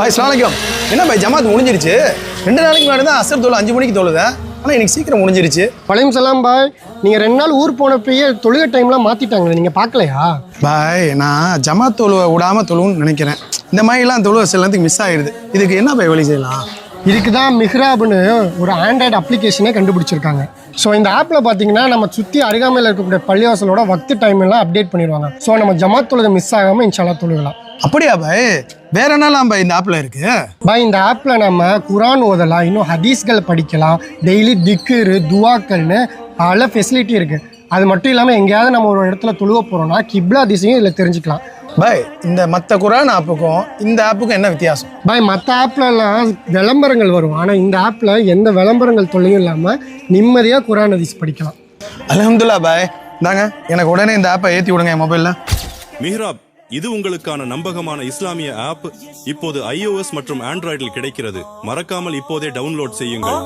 பாய் ஸ்லாலைக்கும். என்ன பாய் ஜமாத் முடிஞ்சிருச்சு? 2 நாளைக்கு முன்னாடி தான் அசர் தொழு 5 மணிக்கு தொழுதேன். ஆனால் இன்னைக்கு சீக்கிரம் முடிஞ்சிருச்சு. வலைக்கம் சலாம் பாய். நீங்கள் 2 நாள் ஊர் போனப்பயே தொழுகை டைம்லாம் மாற்றிட்டாங்களே, நீங்கள் பார்க்கலையா? பாய் நான் ஜமாத் தொழுவை விடாமல் தொழுன்னு நினைக்கிறேன். இந்த மாதிரிலாம் தொழுவை சில நேரத்துக்கு மிஸ் ஆகிடுது. இதுக்கு என்ன பாய் வழி செய்யலாம்? இதுக்கு தான் மிஹ்ராப்னு ஒரு ஆண்ட்ராய்டு அப்ளிகேஷனே கண்டுபிடிச்சிருக்காங்க. ஸோ இந்த ஆப்பில் பார்த்தீங்கன்னா நம்ம சுற்றி அருகாமையில் இருக்கக்கூடிய பள்ளிவாசலோட வக்து டைம் எல்லாம் அப்டேட் பண்ணிடுவாங்க. ஸோ நம்ம ஜமாத் தொழுகை மிஸ் ஆகாமல் இன்ஷால்லா தொழுகலாம். அப்படியா பாய்? வேற என்னலாம் பாய் இந்த ஆப்பில் இருக்கு? பாய் இந்த ஆப்பில் நம்ம குரான் ஓதலாம், இன்னும் ஹதீஸ்கள் படிக்கலாம், டெய்லி திக்ரு துவாக்கள்னு பல ஃபெசிலிட்டி இருக்குது. அது மட்டும் இல்லாமல் எங்கேயாவது நம்ம ஒரு இடத்துல தொழுக போகிறோம்னா கிப்லா திசையும் இதில் தெரிஞ்சுக்கலாம். பாய் இந்த மற்ற குரான் ஆப்புக்கும் இந்த ஆப்புக்கும் என்ன வித்தியாசம்? பாய் மற்ற ஆப்லலாம் விளம்பரங்கள் வரும், ஆனால் இந்த ஆப்பில் எந்த விளம்பரங்கள் தொல்லையும் இல்லாமல் நிம்மதியாக குரான் ஹதீஸ் படிக்கலாம். அல்ஹம்துலில்லாஹ் பாய். இந்தாங்க எனக்கு உடனே இந்த ஆப்பை ஏற்றி விடுங்க என் மொபைலில். மிஹ்ராப் இது உங்களுக்கான நம்பகமான இஸ்லாமிய ஆப். இப்போது iOS மற்றும் ஆண்ட்ராய்டில் கிடைக்கிறது. மறக்காமல் இப்போதே டவுன்லோட் செய்யுங்கள்.